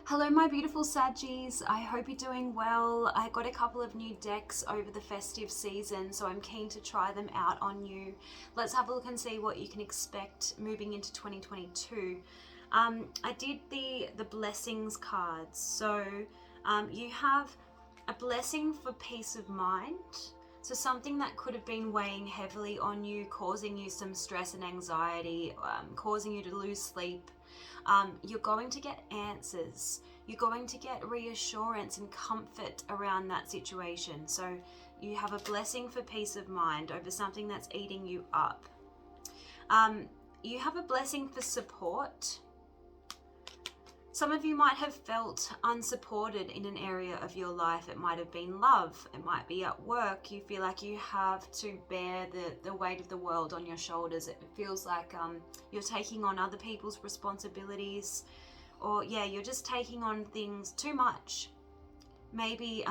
Hello my beautiful Saggies, I hope you're doing well. I got a couple of new decks over the festive season, so I'm keen to try them out on you. Let's have a look and see what you can expect moving into 2022. I did the blessings cards, so you have a blessing for peace of mind. So something that could have been weighing heavily on you, causing you some stress and anxiety, causing you to lose sleep. You're going to get answers. You're going to get reassurance and comfort around that situation. So you have a blessing for peace of mind over something that's eating you up. You have a blessing for support. Some of you might have felt unsupported in an area of your life. It might have been love. It might be at work. You feel like you have to bear the weight of the world on your shoulders. It feels like you're taking on other people's responsibilities, or you're just taking on things too much. Maybe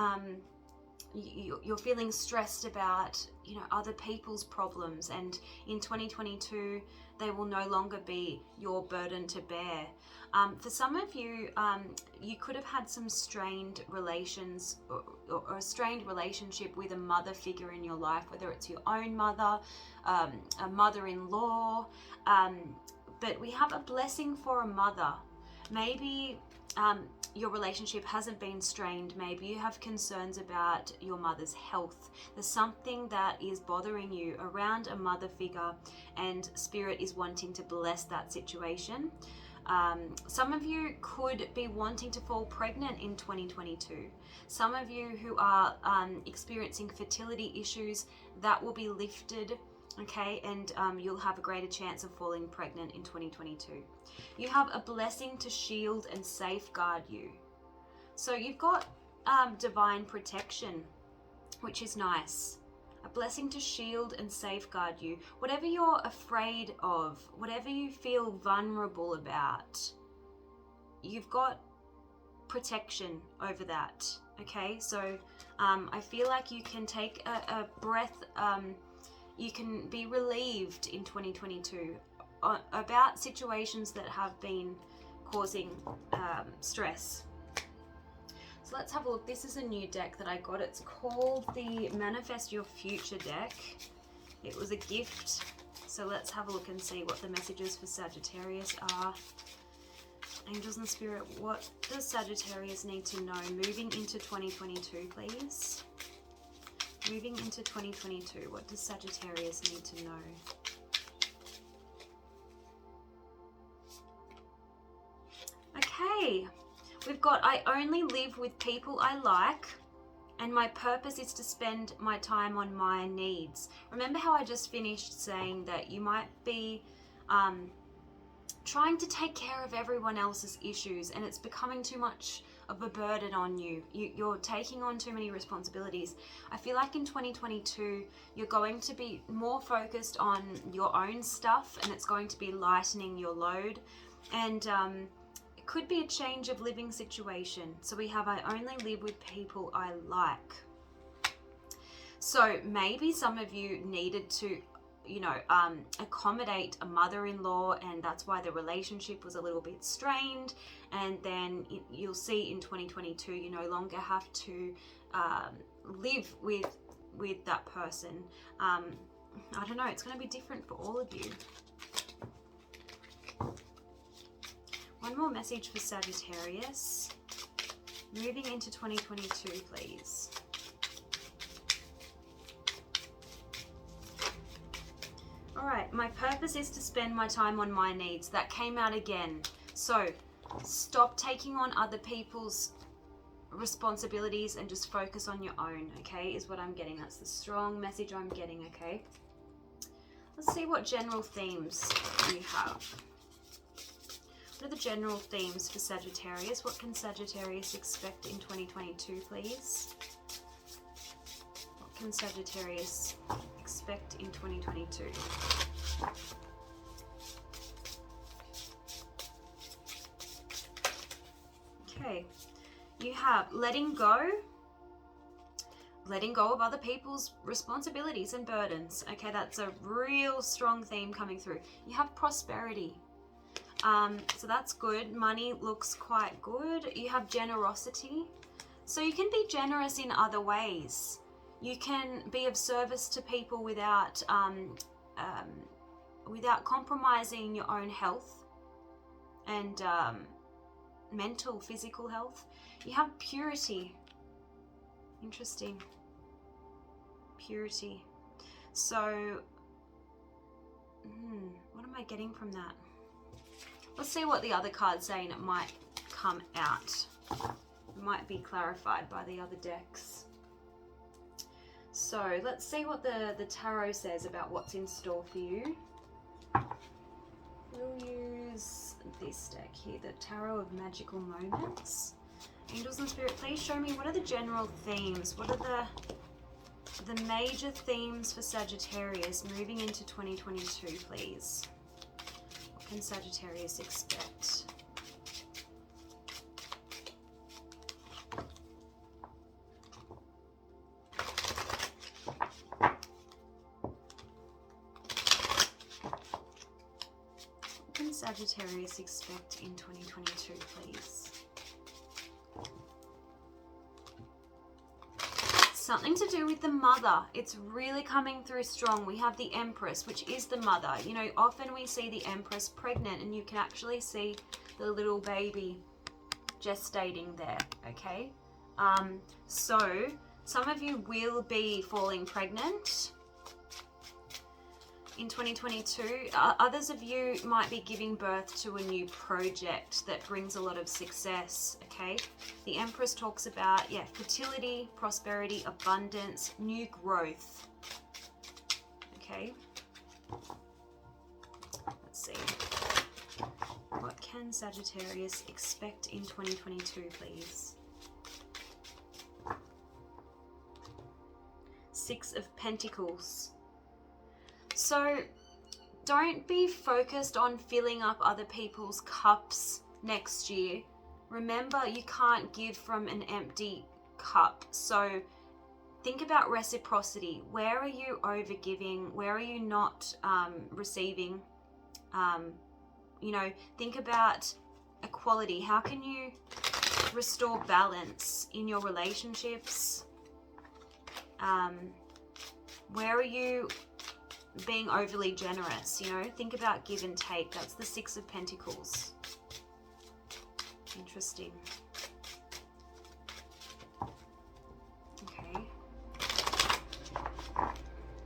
you're feeling stressed about other people's problems, and in 2022 they will no longer be your burden to bear. For some of you, you could have had some strained relations or a strained relationship with a mother figure in your life, whether it's your own mother, a mother-in-law, but we have a blessing for a mother. Maybe your relationship hasn't been strained. Maybe you have concerns about your mother's health. There's something that is bothering you around a mother figure, and Spirit is wanting to bless that situation. Some of you could be wanting to fall pregnant in 2022. Some of you who are experiencing fertility issues, that will be lifted. Okay, and you'll have a greater chance of falling pregnant in 2022. You have a blessing to shield and safeguard you. So you've got divine protection, which is nice. A blessing to shield and safeguard you. Whatever you're afraid of, whatever you feel vulnerable about, you've got protection over that. Okay, so I feel like you can take a breath. You can be relieved in 2022 about situations that have been causing stress. So let's have a look. This is a new deck that I got. It's called the Manifest Your Future deck. It was a gift. So let's have a look and see what the messages for Sagittarius are. Angels and Spirit, what does Sagittarius need to know moving into 2022, please? Moving into 2022, what does Sagittarius need to know? Okay, we've got I only live with people I like, and my purpose is to spend my time on my needs. Remember how I just finished saying that you might be trying to take care of everyone else's issues, and it's becoming too much of a burden on you. You're taking on too many responsibilities. I feel like in 2022 you're going to be more focused on your own stuff, and it's going to be lightening your load, and it could be a change of living situation. So we have I only live with people I like. So maybe some of you needed to accommodate a mother-in-law, and that's why the relationship was a little bit strained, and then you'll see in 2022 you no longer have to live with that person. I don't know, it's going to be different for all of you. One more message for Sagittarius moving into 2022, please. Alright, my purpose is to spend my time on my needs. That came out again. So, stop taking on other people's responsibilities and just focus on your own, okay, is what I'm getting. That's the strong message I'm getting, okay? Let's see what general themes you have. What are the general themes for Sagittarius? What can Sagittarius expect in 2022, please? What can Sagittarius expect in 2022? Okay, you have letting go of other people's responsibilities and burdens. Okay, that's a real strong theme coming through. You have prosperity. So that's good. Money looks quite good. You have generosity. So you can be generous in other ways. You can be of service to people without compromising your own health and mental, physical health. You have purity. Interesting. Purity. So, what am I getting from that? Let's see what the other card's saying. It might come out. It might be clarified by the other decks. So let's see what the tarot says about what's in store for you. We'll use this deck here, the Tarot of Magical Moments. Angels and Spirit, please show me what are the general themes? What are the major themes for Sagittarius moving into 2022, please? What can Sagittarius expect? What can Sagittarius expect in 2022, please? Something to do with the mother. It's really coming through strong. We have the Empress, which is the mother. You know, often we see the Empress pregnant and you can actually see the little baby gestating there, okay? So some of you will be falling pregnant in 2022. Others of you might be giving birth to a new project that brings a lot of success, okay? The Empress talks about, fertility, prosperity, abundance, new growth, okay? Let's see. What can Sagittarius expect in 2022, please? Six of Pentacles. So don't be focused on filling up other people's cups next year. Remember, you can't give from an empty cup. So think about reciprocity. Where are you over giving? Where are you not receiving? Think about equality. How can you restore balance in your relationships? Where are you being overly generous? Think about give and take. That's the Six of Pentacles. Interesting. Okay.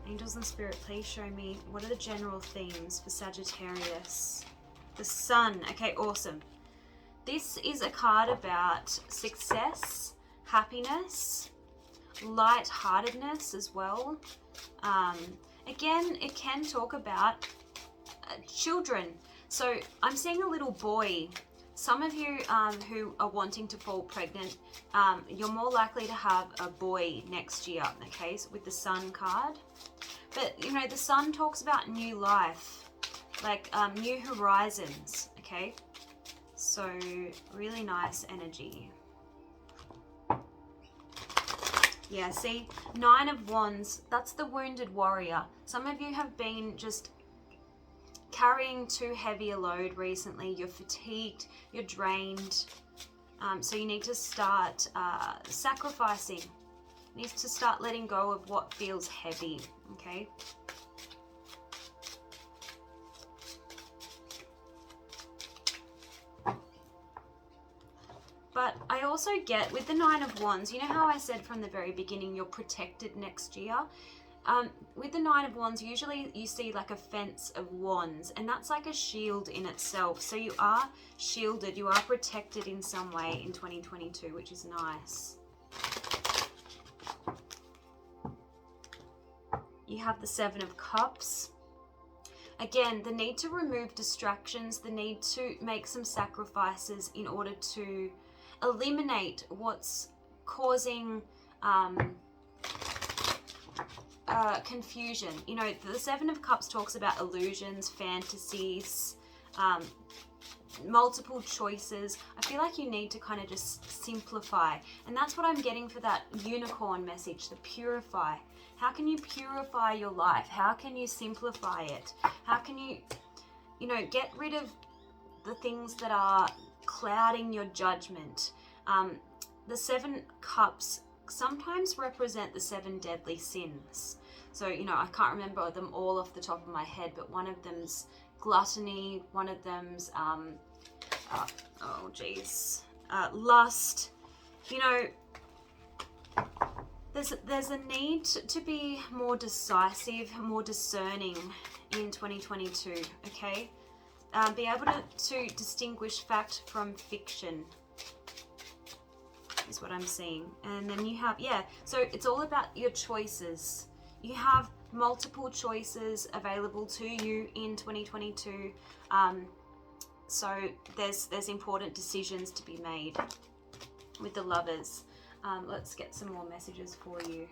Angels and Spirit, please show me what are the general themes for Sagittarius. The Sun. Okay, awesome. This is a card about success, happiness, light-heartedness as well. Again, it can talk about children. So I'm seeing a little boy. Some of you who are wanting to fall pregnant, you're more likely to have a boy next year, okay, so with the Sun card. But, the Sun talks about new life, like new horizons, okay? So really nice energy. Yeah, see, Nine of Wands, that's the wounded warrior. Some of you have been just carrying too heavy a load recently. You're fatigued, you're drained. So you need to start sacrificing. You need to start letting go of what feels heavy, okay? But I also get, with the Nine of Wands, you know how I said from the very beginning, you're protected next year? With the Nine of Wands, usually you see like a fence of wands, and that's like a shield in itself. So you are shielded, you are protected in some way in 2022, which is nice. You have the Seven of Cups. Again, the need to remove distractions, the need to make some sacrifices in order to eliminate what's causing confusion. The Seven of Cups talks about illusions, fantasies, multiple choices. I feel like you need to kind of just simplify. And that's what I'm getting for that unicorn message, the purify. How can you purify your life? How can you simplify it? How can you, get rid of the things that are clouding your judgment. The 7 cups sometimes represent the 7 deadly sins. So, you know, I can't remember them all off the top of my head, but one of them's gluttony, one of them's, lust. You know, there's a need to be more decisive, more discerning in 2022, okay? Be able to distinguish fact from fiction is what I'm seeing. And then you have, so it's all about your choices. You have multiple choices available to you in 2022. So there's important decisions to be made with the Lovers. Let's get some more messages for you.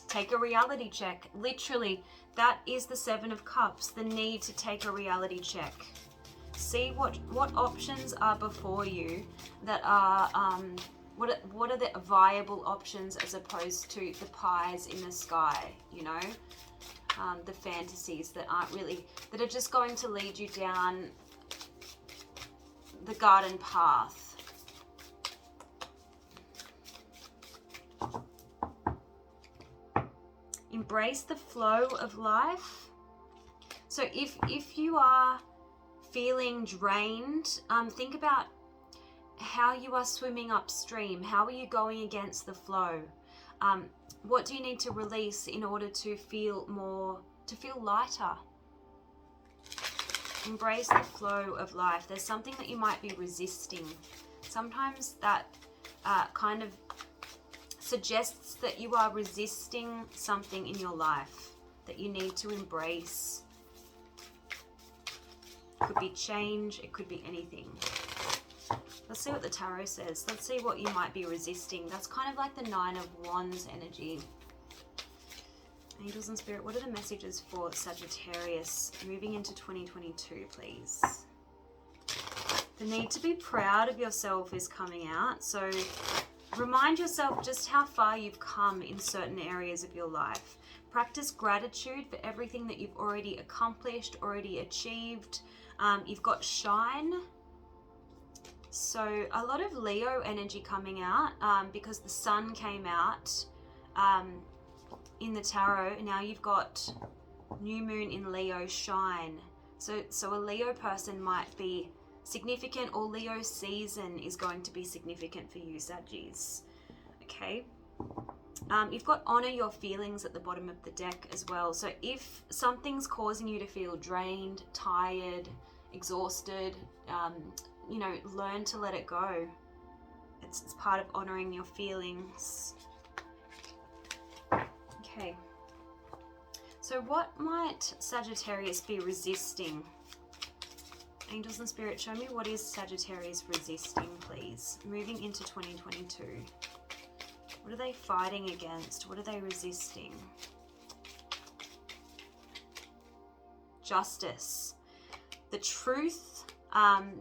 Take a reality check. Literally, that is the 7 of Cups, the need to take a reality check. See what options are before you that are, what are the viable options as opposed to the pies in the sky, you know? The fantasies that aren't really, that are just going to lead you down the garden path. Embrace the flow of life. So if you are feeling drained, think about how you are swimming upstream. How are you going against the flow? What do you need to release in order to feel lighter? Embrace the flow of life. There's something that you might be resisting. Sometimes that kind of suggests that you are resisting something in your life that you need to embrace. It could be change, it could be anything. Let's see what the tarot says. Let's see what you might be resisting. That's kind of like the 9 of Wands energy. Angels and Spirit, what are the messages for Sagittarius moving into 2022, please? The need to be proud of yourself is coming out. So remind yourself just how far you've come in certain areas of your life. Practice gratitude for everything that you've already accomplished, already achieved. You've got shine. So a lot of Leo energy coming out because the sun came out in the tarot. Now you've got new moon in Leo, shine. So a Leo person might be significant, or Leo season is going to be significant for you, Saggies. Okay. You've got honor your feelings at the bottom of the deck as well. So if something's causing you to feel drained, tired, exhausted, you know, learn to let it go. It's part of honoring your feelings. Okay. So what might Sagittarius be resisting? Angels and Spirit, show me what is Sagittarius resisting, please. Moving into 2022. What are they fighting against? What are they resisting? Justice. The truth.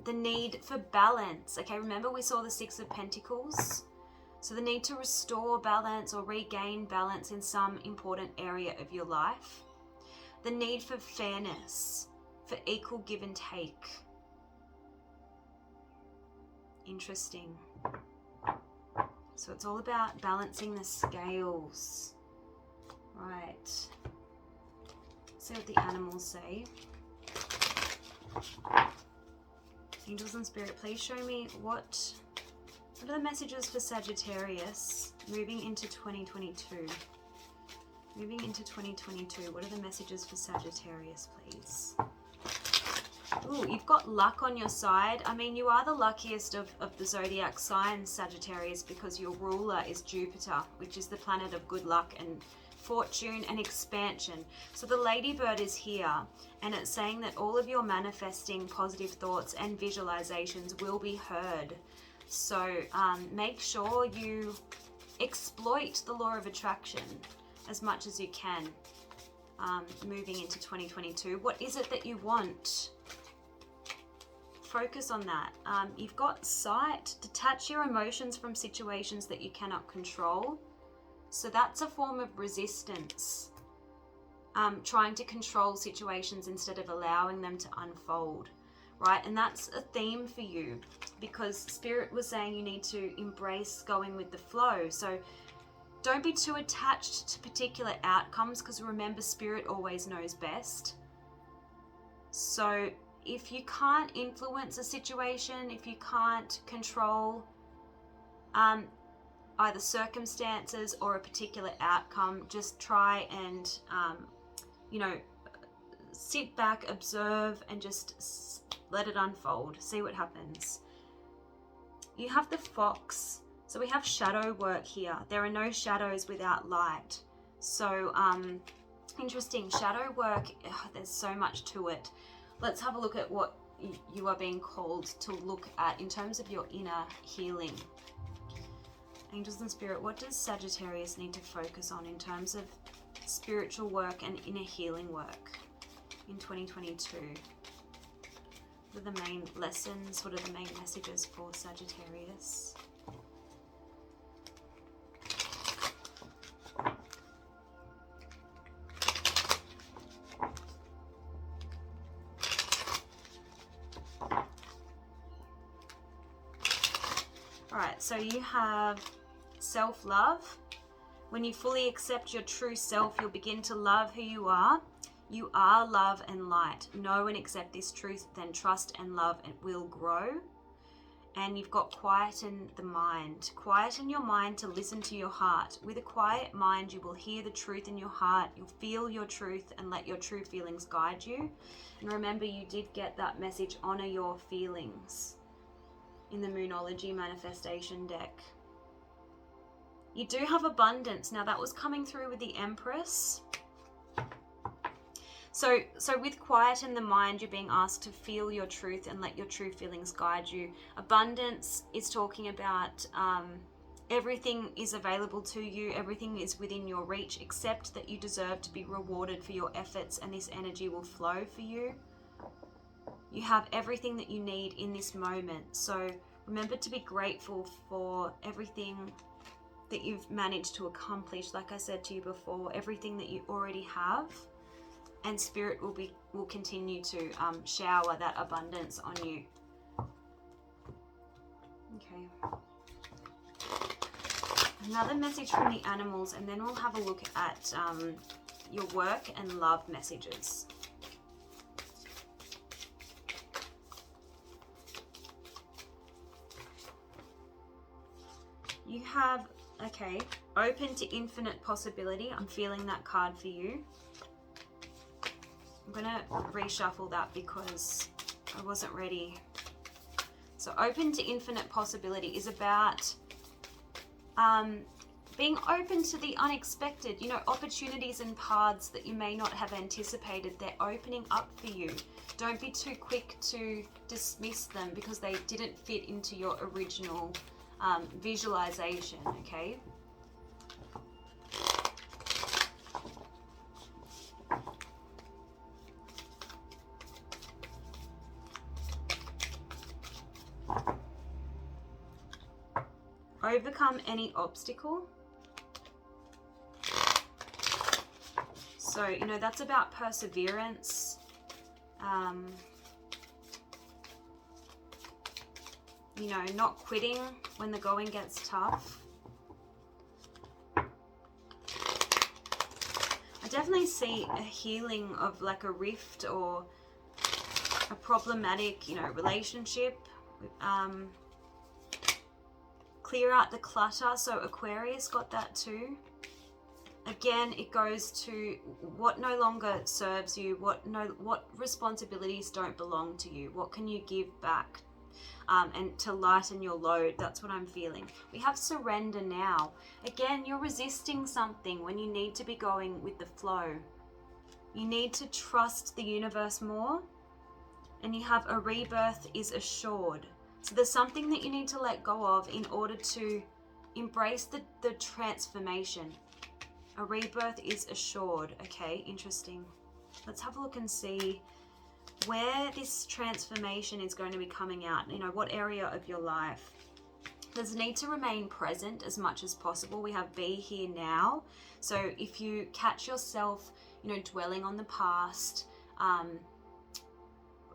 The need for balance. Okay, remember we saw the 6 of Pentacles? So the need to restore balance or regain balance in some important area of your life. The need for fairness, for equal give and take. Interesting. So it's all about balancing the scales. Right. Let's see what the animals say. Angels and Spirit, please show me what are the messages for Sagittarius moving into 2022? Moving into 2022, what are the messages for Sagittarius, please? Ooh, you've got luck on your side. I mean, you are the luckiest of the zodiac signs, Sagittarius, because your ruler is Jupiter, which is the planet of good luck and fortune and expansion. So the ladybird is here, and it's saying that all of your manifesting positive thoughts and visualizations will be heard. So make sure you exploit the law of attraction as much as you can moving into 2022. What is it that you want? Focus on that. You've got sight. Detach your emotions from situations that you cannot control. So that's a form of resistance, trying to control situations instead of allowing them to unfold, right? And that's a theme for you, because Spirit was saying you need to embrace going with the flow. So don't be too attached to particular outcomes, because remember, Spirit always knows best. So if you can't influence a situation, if you can't control either circumstances or a particular outcome, just try and, sit back, observe, and just let it unfold. See what happens. You have the Fox. So we have shadow work here. There are no shadows without light. So interesting. Shadow work, there's so much to it. Let's have a look at what you are being called to look at in terms of your inner healing. Angels and Spirit, what does Sagittarius need to focus on in terms of spiritual work and inner healing work in 2022? What are the main lessons? What are the main messages for Sagittarius? Alright, so you have self-love. When you fully accept your true self, you'll begin to love who you are. You are love and light. Know and accept this truth, then trust and love, and it will grow. And you've got quieten the mind. Quieten your mind to listen to your heart. With a quiet mind, you will hear the truth in your heart. You'll feel your truth and let your true feelings guide you. And remember, you did get that message, honor your feelings, in the Moonology manifestation deck. You do have abundance. Now that was coming through with the Empress. So with quiet in the mind, you're being asked to feel your truth and let your true feelings guide you. Abundance is talking about everything is available to you. Everything is within your reach. Accept that you deserve to be rewarded for your efforts, and this energy will flow for you. You have everything that you need in this moment. So remember to be grateful for everything that you've managed to accomplish. Like I said to you before, everything that you already have, and Spirit will continue to shower that abundance on you. Okay. Another message from the animals, and then we'll have a look at your work and love messages. You have, okay, open to infinite possibility. I'm feeling that card for you. I'm going to reshuffle that because I wasn't ready. So open to infinite possibility is about being open to the unexpected, opportunities and paths that you may not have anticipated. They're opening up for you. Don't be too quick to dismiss them because they didn't fit into your original visualization, okay? Overcome any obstacle. So, that's about perseverance. Not quitting when the going gets tough. I definitely see a healing of like a rift or a problematic, relationship. Clear out the clutter. So Aquarius got that too. Again, it goes to what no longer serves you, what responsibilities don't belong to you, what can you give back, and to lighten your load. That's what I'm feeling. We have surrender now. Again, you're resisting something when you need to be going with the flow. You need to trust the universe more, and you have a rebirth is assured. So there's something that you need to let go of in order to embrace the transformation. A rebirth is assured. Okay, interesting. Let's have a look and see where this transformation is going to be coming out. What area of your life. There's a need to remain present as much as possible. We have be here now. So if you catch yourself, dwelling on the past,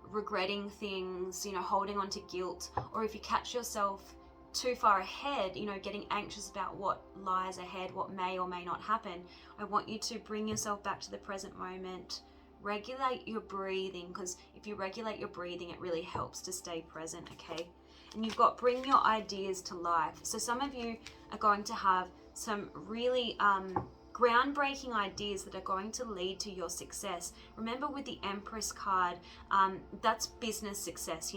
regretting things, holding on to guilt, or if you catch yourself too far ahead, getting anxious about what lies ahead, what may or may not happen, I want you to bring yourself back to the present moment. Regulate your breathing, because if you regulate your breathing, it really helps to stay present, okay? And you've got bring your ideas to life. So some of you are going to have some really groundbreaking ideas that are going to lead to your success. Remember, with the Empress card, that's business success.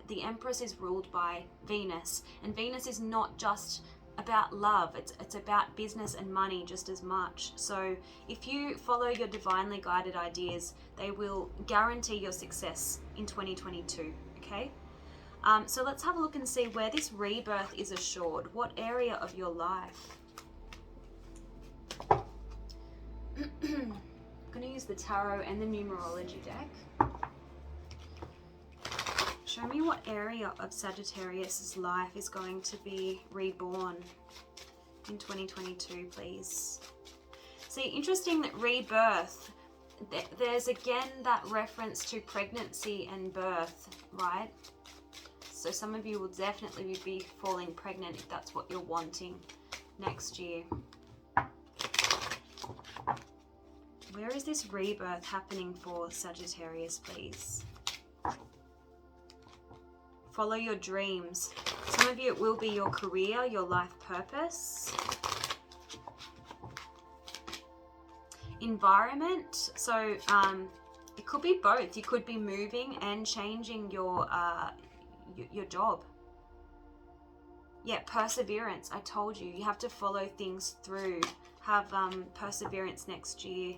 The Empress is ruled by Venus, and Venus is not just about love, it's about business and money just as much. So if you follow your divinely guided ideas, they will guarantee your success in 2022, okay? So let's have a look and see where this rebirth is assured. What area of your life? I'm going to use the tarot and the numerology deck. Show me what area of Sagittarius's life is going to be reborn in 2022, please. See, interesting that rebirth, there's again that reference to pregnancy and birth, right? So some of you will definitely be falling pregnant if that's what you're wanting next year. Where is this rebirth happening for Sagittarius, please? Follow your dreams. Some of you, it will be your career, your life purpose. Environment. So it could be both. You could be moving and changing your job. Yeah, perseverance. I told you, you have to follow things through. Have perseverance next year.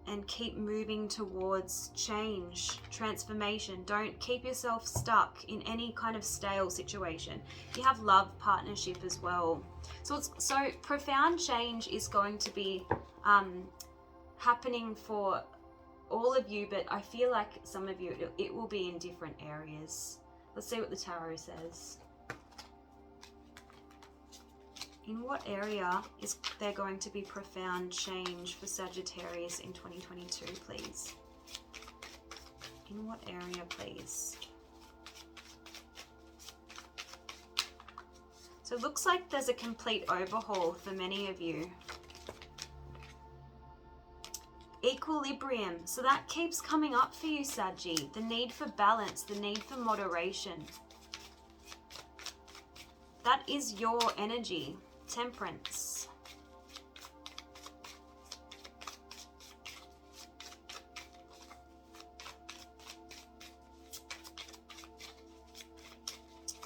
And keep moving towards change, transformation. Don't keep yourself stuck in any kind of stale situation. You have love partnership as well. So profound change is going to be happening for all of you, but I feel like some of you, it will be in different areas. Let's see what the tarot says. In what area is there going to be profound change for Sagittarius in 2022, please? In what area, please? So it looks like there's a complete overhaul for many of you. Equilibrium. So that keeps coming up for you, Saggy. The need for balance, the need for moderation. That is your energy. Temperance.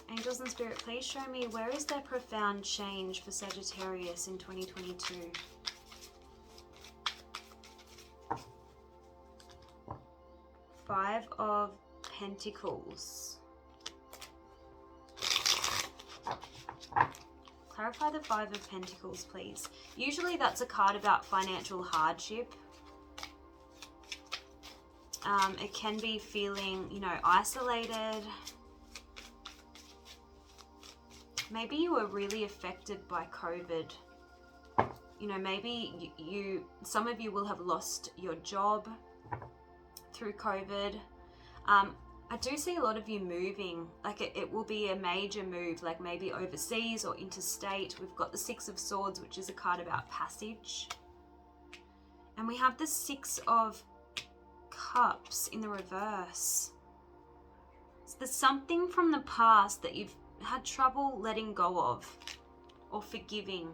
Angels and Spirit, please show me where is there profound change for Sagittarius in 2022? Five of Pentacles. Clarify the Five of Pentacles, please. Usually that's a card about financial hardship. It can be feeling, isolated. Maybe you were really affected by COVID. Maybe some of you will have lost your job through COVID. I do see a lot of you moving, like it will be a major move, like maybe overseas or interstate. We've got the Six of Swords, which is a card about passage. And we have the Six of Cups in the reverse. So there's something from the past that you've had trouble letting go of or forgiving.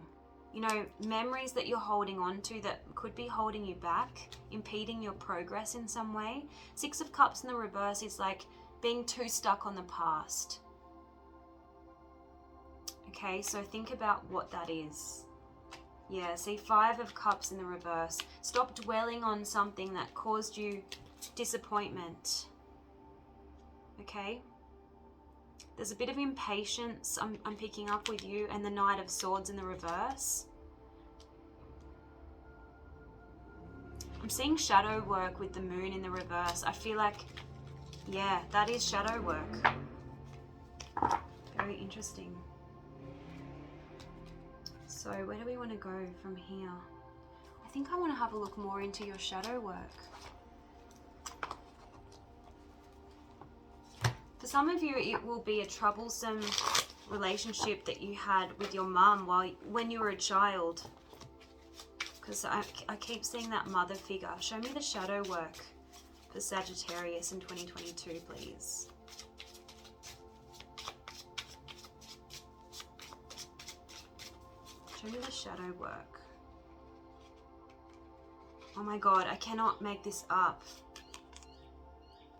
Memories that you're holding on to that could be holding you back, impeding your progress in some way. Six of Cups in the reverse is like being too stuck on the past. Okay, so think about what that is. Yeah, see, Five of Cups in the reverse. Stop dwelling on something that caused you disappointment. Okay? There's a bit of impatience I'm picking up with you, and the Knight of Swords in the reverse. I'm seeing shadow work with the Moon in the reverse. I feel like, yeah, that is shadow work. Very interesting. So where do we want to go from here? I think I want to have a look more into your shadow work. For some of you, it will be a troublesome relationship that you had with your mum when you were a child. Because I keep seeing that mother figure. Show me the shadow work for Sagittarius in 2022, please. Show me the shadow work. Oh my God, I cannot make this up.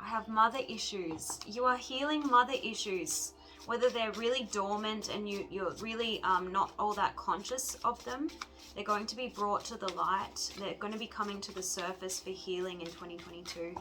I have mother issues. You are healing mother issues. Whether they're really dormant and you're really not all that conscious of them, they're going to be brought to the light. They're going to be coming to the surface for healing in 2022.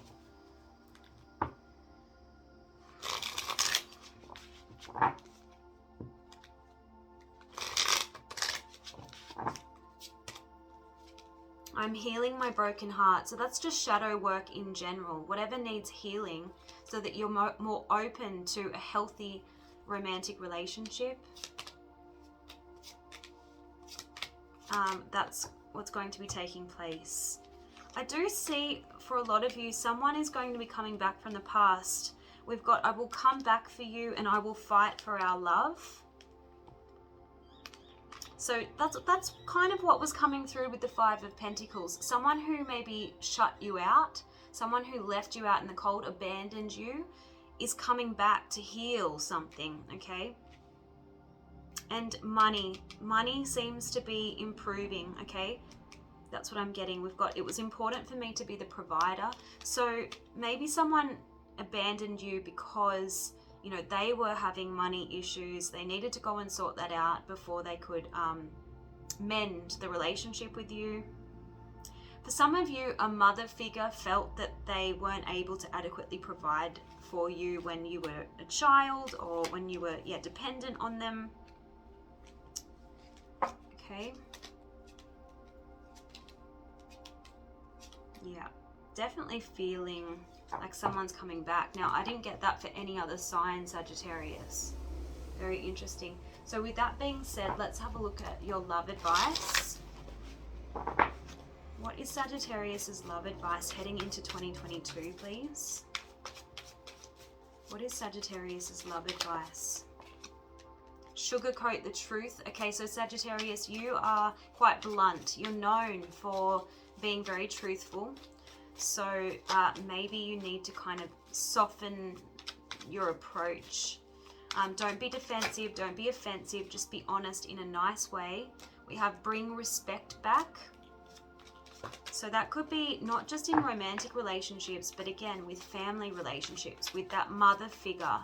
I'm healing my broken heart. So that's just shadow work in general. Whatever needs healing so that you're more open to a healthy romantic relationship. That's what's going to be taking place. I do see for a lot of you, someone is going to be coming back from the past. We've got, I will come back for you and I will fight for our love. So that's kind of what was coming through with the Five of Pentacles. Someone who maybe shut you out, someone who left you out in the cold, abandoned you, is coming back to heal something, okay? And money seems to be improving, okay? That's what I'm getting. We've got, it was important for me to be the provider. So maybe someone abandoned you because, you know, they were having money issues. They needed to go and sort that out before they could mend the relationship with you. For some of you, a mother figure felt that they weren't able to adequately provide for you when you were a child or when you were, dependent on them. Okay. Yeah, definitely feeling like someone's coming back. Now, I didn't get that for any other sign, Sagittarius. Very interesting. So with that being said, let's have a look at your love advice. What is Sagittarius's love advice heading into 2022, please? What is Sagittarius's love advice? Sugarcoat the truth. Okay, so Sagittarius, you are quite blunt. You're known for being very truthful. So maybe you need to kind of soften your approach. Don't be defensive, don't be offensive, just be honest in a nice way. We have bring respect back. So that could be not just in romantic relationships, but again with family relationships, with that mother figure.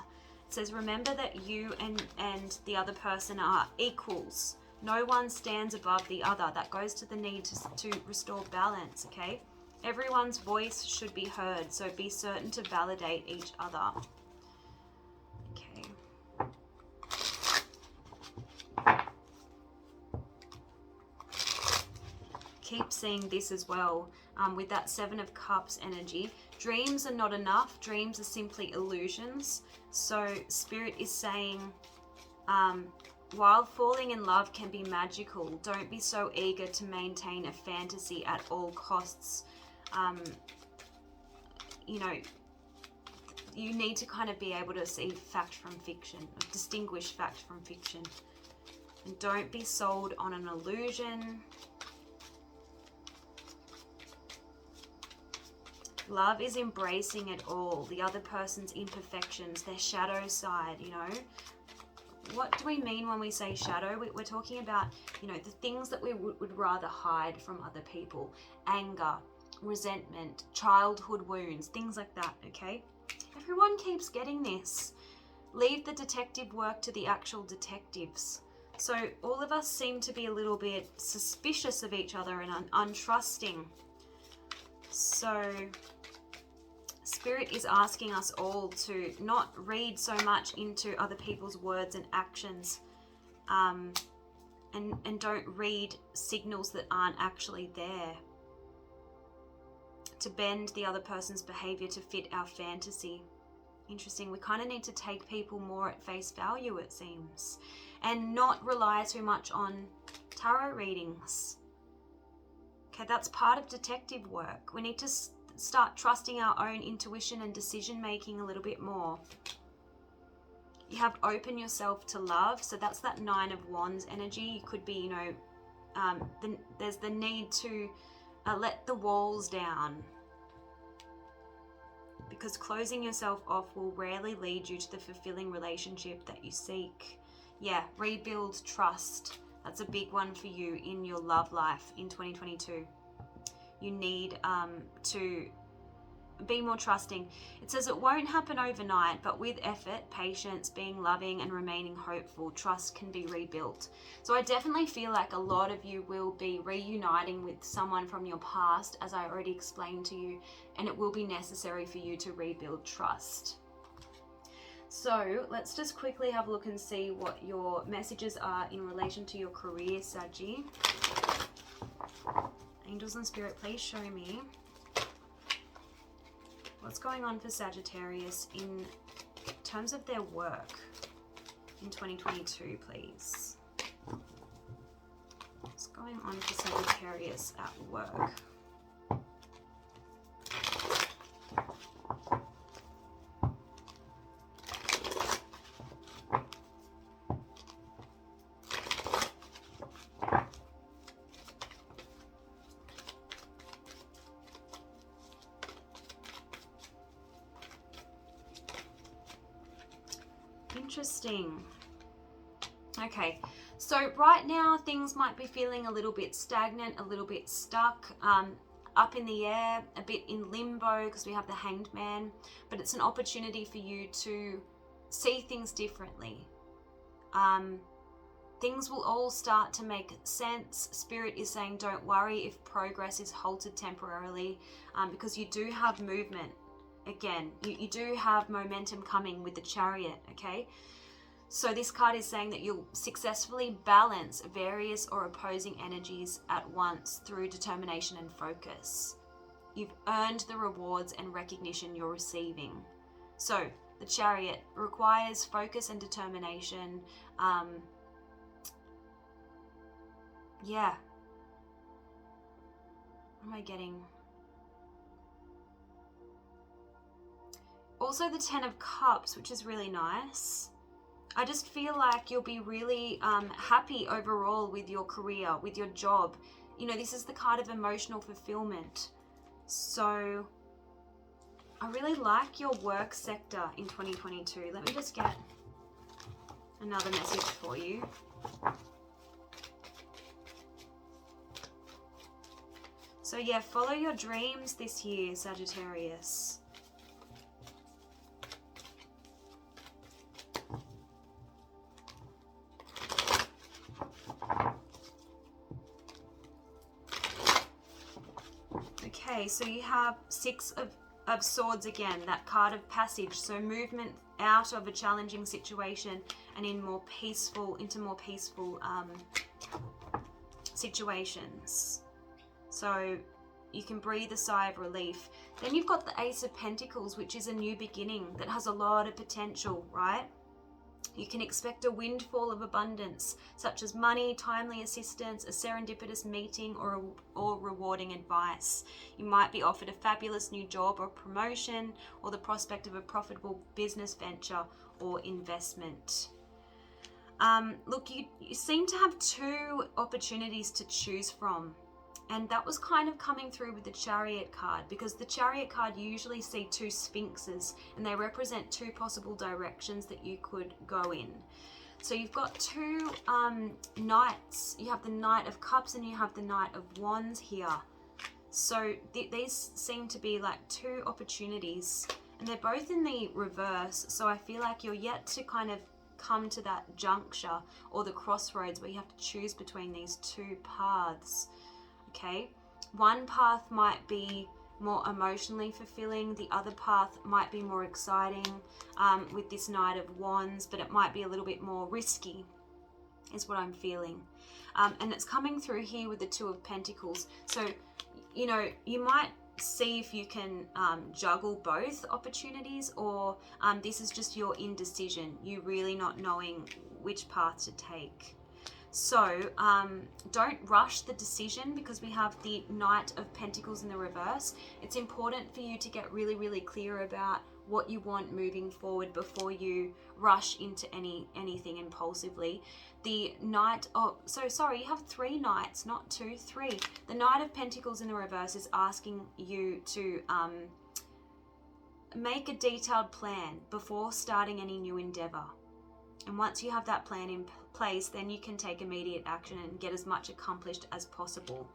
It says, remember that you and the other person are equals. No one stands above the other. That goes to the need to restore balance, okay? Everyone's voice should be heard, so be certain to validate each other. Okay. Keep seeing this as well with that Seven of Cups energy. Dreams are not enough. Dreams are simply illusions. So Spirit is saying, while falling in love can be magical, don't be so eager to maintain a fantasy at all costs. You know, you need to kind of be able to see fact from fiction, distinguish fact from fiction. And don't be sold on an illusion. Love is embracing it all, the other person's imperfections, their shadow side, you know. What do we mean when we say shadow? We're talking about, you know, the things that we would rather hide from other people. Anger, resentment, childhood wounds, things like that, okay? Everyone keeps getting this. Leave the detective work to the actual detectives. So all of us seem to be a little bit suspicious of each other and untrusting. So Spirit is asking us all to not read so much into other people's words and actions, and don't read signals that aren't actually there, to bend the other person's behavior to fit our fantasy. Interesting. We kind of need to take people more at face value, it seems, and not rely too much on tarot readings. Okay, that's part of detective work. We need to start trusting our own intuition and decision making a little bit more. You have open yourself to love. So that's that Nine of Wands energy. You could be, you know, there's the need to let the walls down, because closing yourself off will rarely lead you to the fulfilling relationship that you seek. Yeah, rebuild trust. That's a big one for you in your love life in 2022. You need to be more trusting. It says it won't happen overnight, but with effort, patience, being loving, and remaining hopeful, trust can be rebuilt. So I definitely feel like a lot of you will be reuniting with someone from your past, as I already explained to you, and it will be necessary for you to rebuild trust. So let's just quickly have a look and see what your messages are in relation to your career, Saggy. Angels and Spirit, please show me what's going on for Sagittarius in terms of their work in 2022, please. What's going on for Sagittarius at work? Interesting. Okay, so right now things might be feeling a little bit stagnant, a little bit stuck, up in the air, a bit in limbo, because we have the Hanged Man, but it's an opportunity for you to see things differently. Things will all start to make sense. Spirit is saying don't worry if progress is halted temporarily, because you do have movement. Again, you do have momentum coming with the Chariot, okay? So this card is saying that you'll successfully balance various or opposing energies at once through determination and focus. You've earned the rewards and recognition you're receiving. So the Chariot requires focus and determination. Yeah. What am I getting? Also the Ten of Cups, which is really nice. I just feel like you'll be really happy overall with your career, with your job. You know, this is the card of emotional fulfillment. So I really like your work sector in 2022. Let me just get another message for you. So yeah, follow your dreams this year, Sagittarius. Okay, so you have Six of Swords again, that card of passage. So movement out of a challenging situation and into more peaceful situations. So you can breathe a sigh of relief. Then you've got the Ace of Pentacles, which is a new beginning that has a lot of potential, right? You can expect a windfall of abundance, such as money, timely assistance, a serendipitous meeting, or rewarding advice. You might be offered a fabulous new job or promotion, or the prospect of a profitable business venture or investment. Look, you seem to have two opportunities to choose from. And that was kind of coming through with the Chariot card, because the Chariot card, you usually see two sphinxes and they represent two possible directions that you could go in. So you've got two knights. You have the Knight of Cups and you have the Knight of Wands here. So these seem to be like two opportunities, and they're both in the reverse. So I feel like you're yet to kind of come to that juncture or the crossroads where you have to choose between these two paths. Okay, one path might be more emotionally fulfilling, the other path might be more exciting with this Knight of Wands, but it might be a little bit more risky, is what I'm feeling. And it's coming through here with the Two of Pentacles. So, you know, you might see if you can juggle both opportunities, or this is just your indecision, you really not knowing which path to take. So don't rush the decision, because we have the Knight of Pentacles in the reverse. It's important for you to get really, really clear about what you want moving forward before you rush into anything impulsively. The Knight of, you have 3 Knights, not 2, 3. The Knight of Pentacles in the reverse is asking you to make a detailed plan before starting any new endeavor. And once you have that plan in place, then you can take immediate action and get as much accomplished as possible.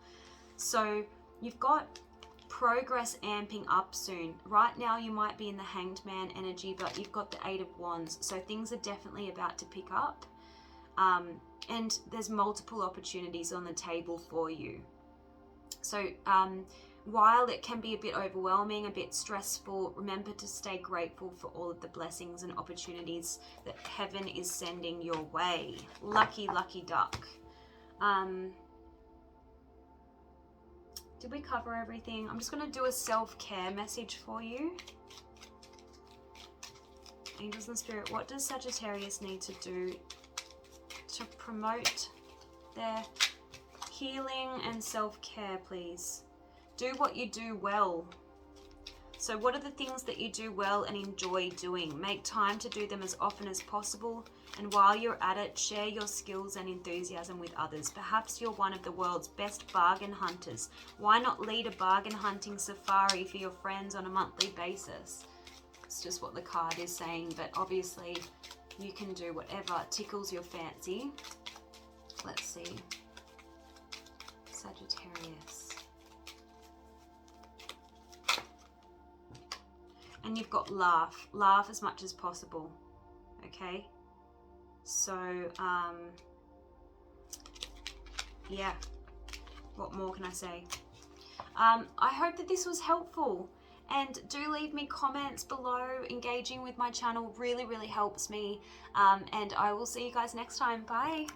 So you've got progress amping up soon. Right now you might be in the Hanged Man energy, but you've got the 8 of Wands. So things are definitely about to pick up. And there's multiple opportunities on the table for you. So while it can be a bit overwhelming, a bit stressful, remember to stay grateful for all of the blessings and opportunities that heaven is sending your way. Lucky, lucky duck. Did we cover everything? I'm just going to do a self-care message for you. Angels and Spirit, what does Sagittarius need to do to promote their healing and self-care, please? Do what you do well. So what are the things that you do well and enjoy doing? Make time to do them as often as possible. And while you're at it, share your skills and enthusiasm with others. Perhaps you're one of the world's best bargain hunters. Why not lead a bargain hunting safari for your friends on a monthly basis? It's just what the card is saying, but obviously you can do whatever tickles your fancy. Let's see. Sagittarius. And you've got laugh. Laugh as much as possible. Okay? So, yeah. What more can I say? I hope that this was helpful. And do leave me comments below. Engaging with my channel really, really helps me. And I will see you guys next time. Bye.